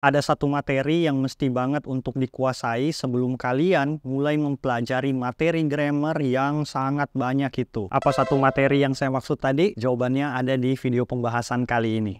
Ada satu materi yang mesti banget untuk dikuasai sebelum kalian mulai mempelajari materi grammar yang sangat banyak itu. Apa satu materi yang saya maksud tadi? Jawabannya ada di video pembahasan kali ini.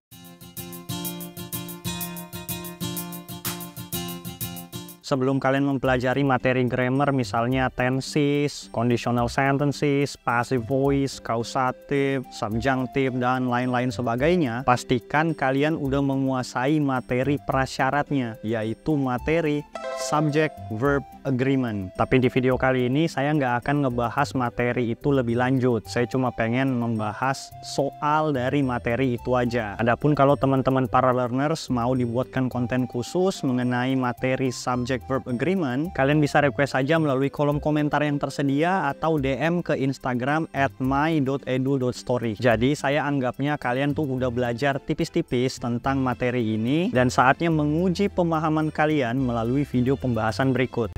Sebelum kalian mempelajari materi grammar, misalnya tenses, conditional sentences, passive voice, causative, subjunctive, dan lain-lain sebagainya, pastikan kalian udah menguasai materi prasyaratnya, yaitu materi subject verb agreement. Tapi di video kali ini saya nggak akan ngebahas materi itu lebih lanjut. Saya cuma pengen membahas soal dari materi itu aja. Adapun kalau teman-teman para learners mau dibuatkan konten khusus mengenai materi subject verb agreement, kalian bisa request saja melalui kolom komentar yang tersedia atau DM ke Instagram @my.edu.story. Jadi saya anggapnya kalian tuh udah belajar tipis-tipis tentang materi ini dan saatnya menguji pemahaman kalian melalui video pembahasan berikut.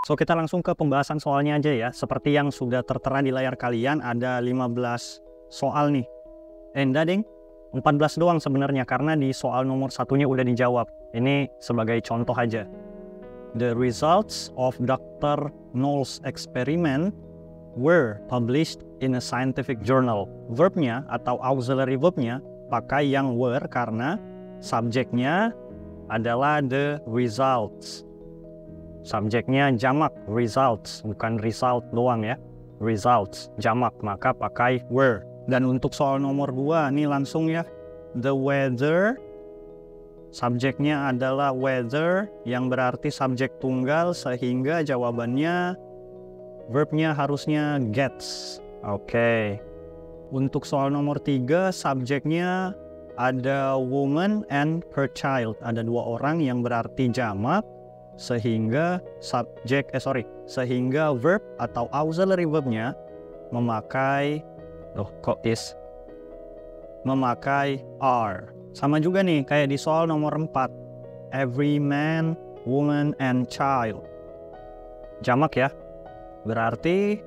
So, kita langsung ke pembahasan soalnya aja ya. Seperti yang sudah tertera di layar kalian, ada 15 soal nih. Enggak ding, 14 doang sebenarnya karena di soal nomor satunya udah dijawab. Ini sebagai contoh aja. The results of Dr. Knowles' experiment were published in a scientific journal. Verbnya atau auxiliary verbnya pakai yang were karena subjeknya adalah the results. Subjeknya jamak, results, bukan result doang ya. Results, jamak, maka pakai were. Dan untuk soal nomor 2, nih langsung ya. The weather, subjeknya adalah weather, yang berarti subjek tunggal, sehingga jawabannya verbnya harusnya gets. Oke. Untuk soal nomor 3, subjeknya ada woman and her child. Ada dua orang yang berarti jamak, sehingga sehingga verb atau auxiliary verbnya memakai memakai are. Sama juga nih kayak di soal nomor 4. Every man, woman, and child. Jamak ya. Berarti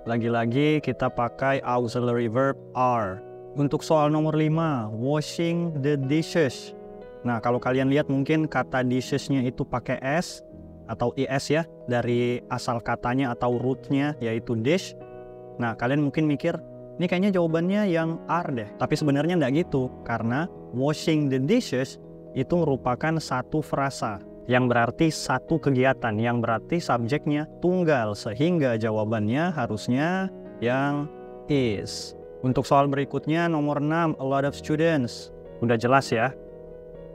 lagi-lagi kita pakai auxiliary verb are. Untuk soal nomor 5, washing the dishes. Nah, kalau kalian lihat mungkin kata dishes-nya itu pakai s atau is ya, dari asal katanya atau root-nya yaitu dish. Nah, kalian mungkin mikir, ini kayaknya jawabannya yang are deh. Tapi sebenarnya nggak gitu, karena washing the dishes itu merupakan satu frasa yang berarti satu kegiatan, yang berarti subjeknya tunggal, sehingga jawabannya harusnya yang is. Untuk soal berikutnya, nomor 6, a lot of students. Udah jelas ya,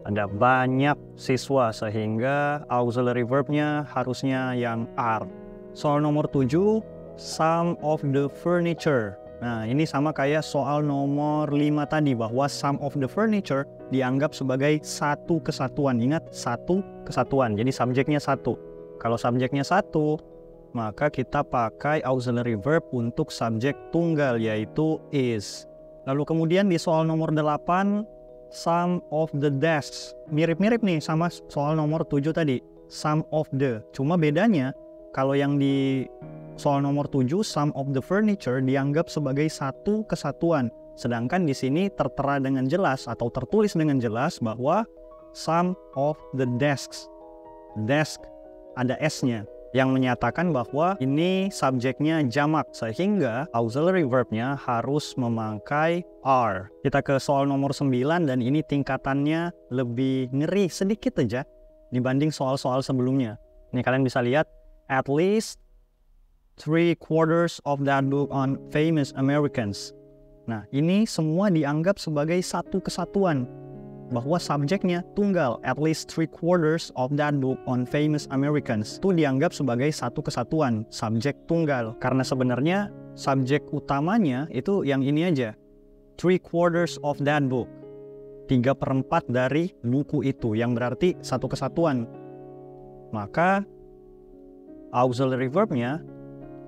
ada banyak siswa, sehingga auxiliary verbnya harusnya yang are. Soal nomor 7, some of the furniture. Nah, ini sama kayak soal nomor 5 tadi, bahwa some of the furniture dianggap sebagai satu kesatuan. Ingat, satu kesatuan, jadi subjeknya satu. Kalau subjeknya satu, maka kita pakai auxiliary verb untuk subjek tunggal, yaitu is. Lalu kemudian di soal nomor 8, some of the desks. Mirip-mirip nih sama soal nomor 7 tadi, some of the. Cuma bedanya, kalau yang di soal nomor 7, some of the furniture dianggap sebagai satu kesatuan. Sedangkan di sini tertera dengan jelas atau tertulis dengan jelas bahwa some of the desks. Desk ada s-nya, yang menyatakan bahwa ini subjeknya jamak, sehingga auxiliary verbnya harus memakai are. Kita ke soal nomor 9, dan ini tingkatannya lebih ngeri sedikit aja dibanding soal-soal sebelumnya. Ini kalian bisa lihat, at least 3/4 of that book on famous Americans. Nah, ini semua dianggap sebagai satu kesatuan, bahwa subjeknya tunggal. At least 3/4 of that book on famous Americans itu dianggap sebagai satu kesatuan, subjek tunggal. Karena sebenarnya subjek utamanya itu yang ini aja, 3/4 of that book, 3/4 dari buku itu, yang berarti satu kesatuan. Maka auxiliary verbnya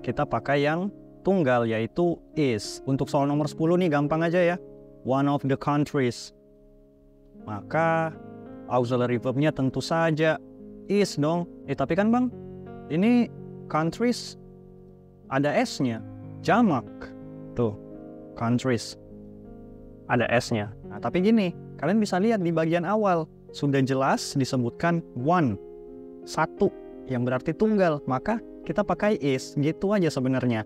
kita pakai yang tunggal, yaitu is. Untuk soal nomor 10 nih gampang aja ya, one of the countries. Maka auxiliary verbnya tentu saja is dong. Tapi kan bang, ini countries ada s-nya, jamak. Tuh, countries. Ada S-nya. Nah, tapi gini, kalian bisa lihat di bagian awal, sudah jelas disebutkan one, satu, yang berarti tunggal. Maka kita pakai is, gitu aja sebenarnya.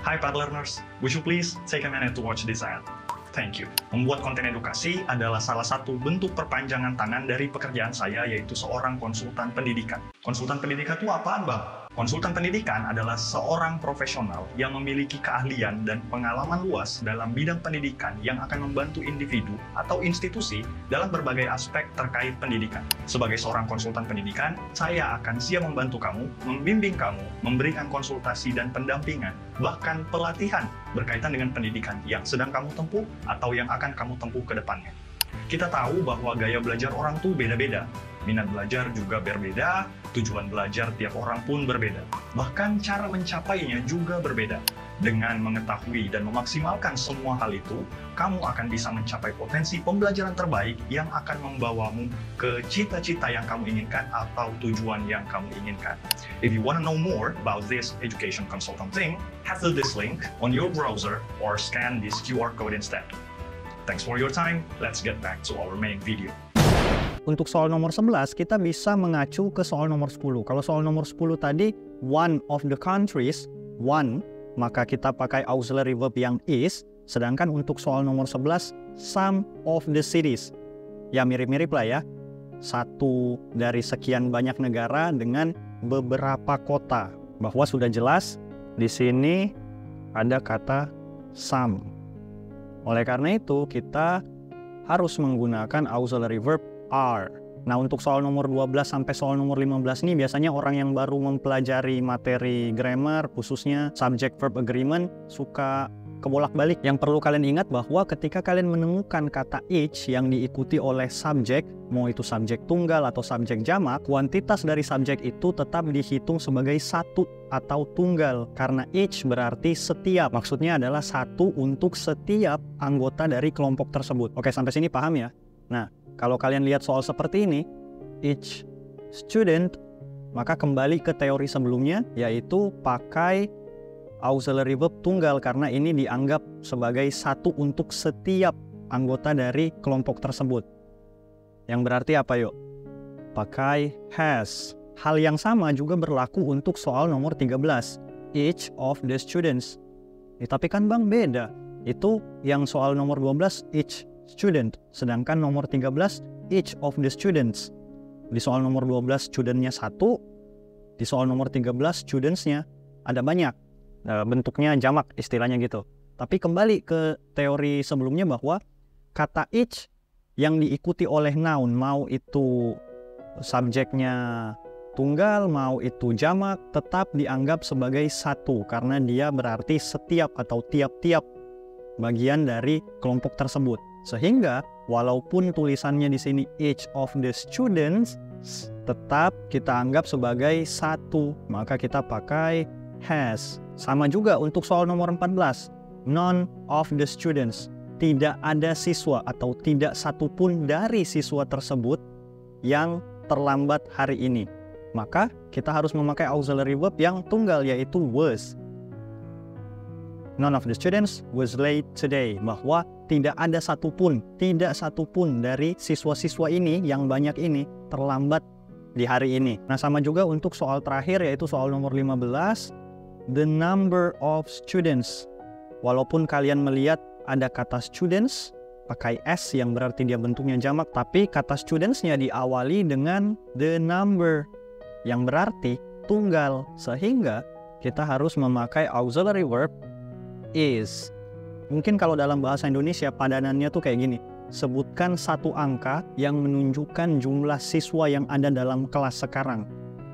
Hi Pad Learners, would you please take a minute to watch this ad? Thank you. Membuat konten edukasi adalah salah satu bentuk perpanjangan tangan dari pekerjaan saya, yaitu seorang konsultan pendidikan. Konsultan pendidikan itu apaan, Bang? Konsultan pendidikan adalah seorang profesional yang memiliki keahlian dan pengalaman luas dalam bidang pendidikan yang akan membantu individu atau institusi dalam berbagai aspek terkait pendidikan. Sebagai seorang konsultan pendidikan, saya akan siap membantu kamu, membimbing kamu, memberikan konsultasi dan pendampingan, bahkan pelatihan berkaitan dengan pendidikan yang sedang kamu tempuh atau yang akan kamu tempuh ke depannya. Kita tahu bahwa gaya belajar orang tuh beda-beda. Minat belajar juga berbeda, tujuan belajar tiap orang pun berbeda. Bahkan cara mencapainya juga berbeda. Dengan mengetahui dan memaksimalkan semua hal itu, kamu akan bisa mencapai potensi pembelajaran terbaik yang akan membawamu ke cita-cita yang kamu inginkan atau tujuan yang kamu inginkan. If you want to know more about this education consultant thing, have this link on your browser or scan this QR code instead. Thanks for your time. Let's get back to our main video. Untuk soal nomor 11, kita bisa mengacu ke soal nomor 10. Kalau soal nomor 10 tadi, one of the countries, one, maka kita pakai auxiliary verb yang is. Sedangkan untuk soal nomor 11, some of the cities. Ya mirip-mirip lah ya. Satu dari sekian banyak negara dengan beberapa kota. Bahwa sudah jelas, di sini ada kata some. Oleh karena itu, kita harus menggunakan auxiliary verb are. Nah, untuk soal nomor 12 sampai soal nomor 15 ini biasanya orang yang baru mempelajari materi grammar, khususnya subject-verb agreement, suka kebolak-balik. Yang perlu kalian ingat bahwa ketika kalian menemukan kata each yang diikuti oleh subjek, mau itu subjek tunggal atau subjek jamak, kuantitas dari subjek itu tetap dihitung sebagai satu atau tunggal. Karena each berarti setiap. Maksudnya adalah satu untuk setiap anggota dari kelompok tersebut. Oke, sampai sini paham ya? Nah, kalau kalian lihat soal seperti ini, each student, maka kembali ke teori sebelumnya, yaitu pakai auxiliary verb tunggal karena ini dianggap sebagai satu untuk setiap anggota dari kelompok tersebut. Yang berarti apa yuk? Pakai has. Hal yang sama juga berlaku untuk soal nomor 13. Each of the students. Tapi kan Bang beda. Itu yang soal nomor 12 each student. Sedangkan nomor 13 each of the students. Di soal nomor 12 studentnya satu. Di soal nomor 13 studentsnya ada banyak. Bentuknya jamak istilahnya gitu. Tapi kembali ke teori sebelumnya bahwa kata each yang diikuti oleh noun, mau itu subjeknya tunggal, mau itu jamak, tetap dianggap sebagai satu karena dia berarti setiap atau tiap-tiap bagian dari kelompok tersebut. Sehingga walaupun tulisannya di sini each of the students, tetap kita anggap sebagai satu, maka kita pakai has. Sama juga untuk soal nomor 14, none of the students. Tidak ada siswa atau tidak satupun dari siswa tersebut yang terlambat hari ini. Maka kita harus memakai auxiliary verb yang tunggal yaitu was. None of the students was late today. Bahwa tidak ada satupun dari siswa-siswa ini yang banyak ini terlambat di hari ini. Nah, sama juga untuk soal terakhir yaitu soal nomor 15. The number of students. Walaupun kalian melihat ada kata students pakai S yang berarti dia bentuknya jamak, tapi kata studentsnya diawali dengan the number yang berarti tunggal, sehingga kita harus memakai auxiliary verb is. Mungkin kalau dalam bahasa Indonesia padanannya tuh kayak gini, sebutkan satu angka yang menunjukkan jumlah siswa yang ada dalam kelas sekarang.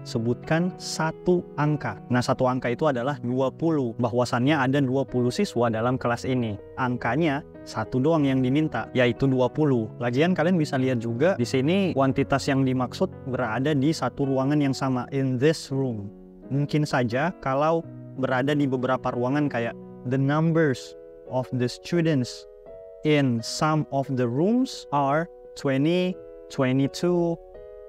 Sebutkan satu angka. Nah, satu angka itu adalah 20. Bahwasannya ada 20 siswa dalam kelas ini. Angkanya satu doang yang diminta, yaitu 20. Lagian kalian bisa lihat juga di sini kuantitas yang dimaksud berada di satu ruangan yang sama, in this room. Mungkin saja kalau berada di beberapa ruangan kayak the numbers of the students in some of the rooms are 20, 22,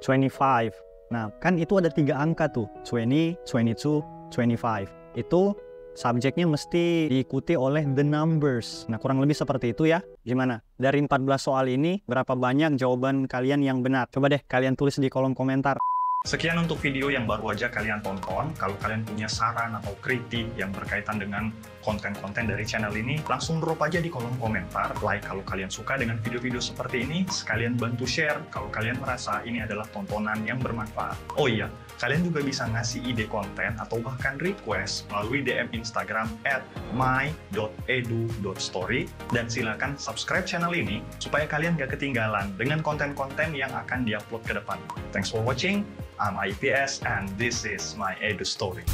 25. Nah, kan itu ada 3 angka tuh, 20, 22, 25. Itu subjeknya mesti diikuti oleh the numbers. Nah, kurang lebih seperti itu ya. Gimana? Dari 14 soal ini, berapa banyak jawaban kalian yang benar? Coba deh kalian tulis di kolom komentar. Sekian untuk video yang baru aja kalian tonton. Kalau kalian punya saran atau kritik yang berkaitan dengan konten-konten dari channel ini, langsung drop aja di kolom komentar. Like kalau kalian suka dengan video-video seperti ini, sekalian bantu share kalau kalian merasa ini adalah tontonan yang bermanfaat. Oh iya, kalian juga bisa ngasih ide konten atau bahkan request melalui DM Instagram @my.edu.story, dan silakan subscribe channel ini supaya kalian gak ketinggalan dengan konten-konten yang akan diupload ke depan. Thanks for watching. I'm IPS and this is my Edu Story.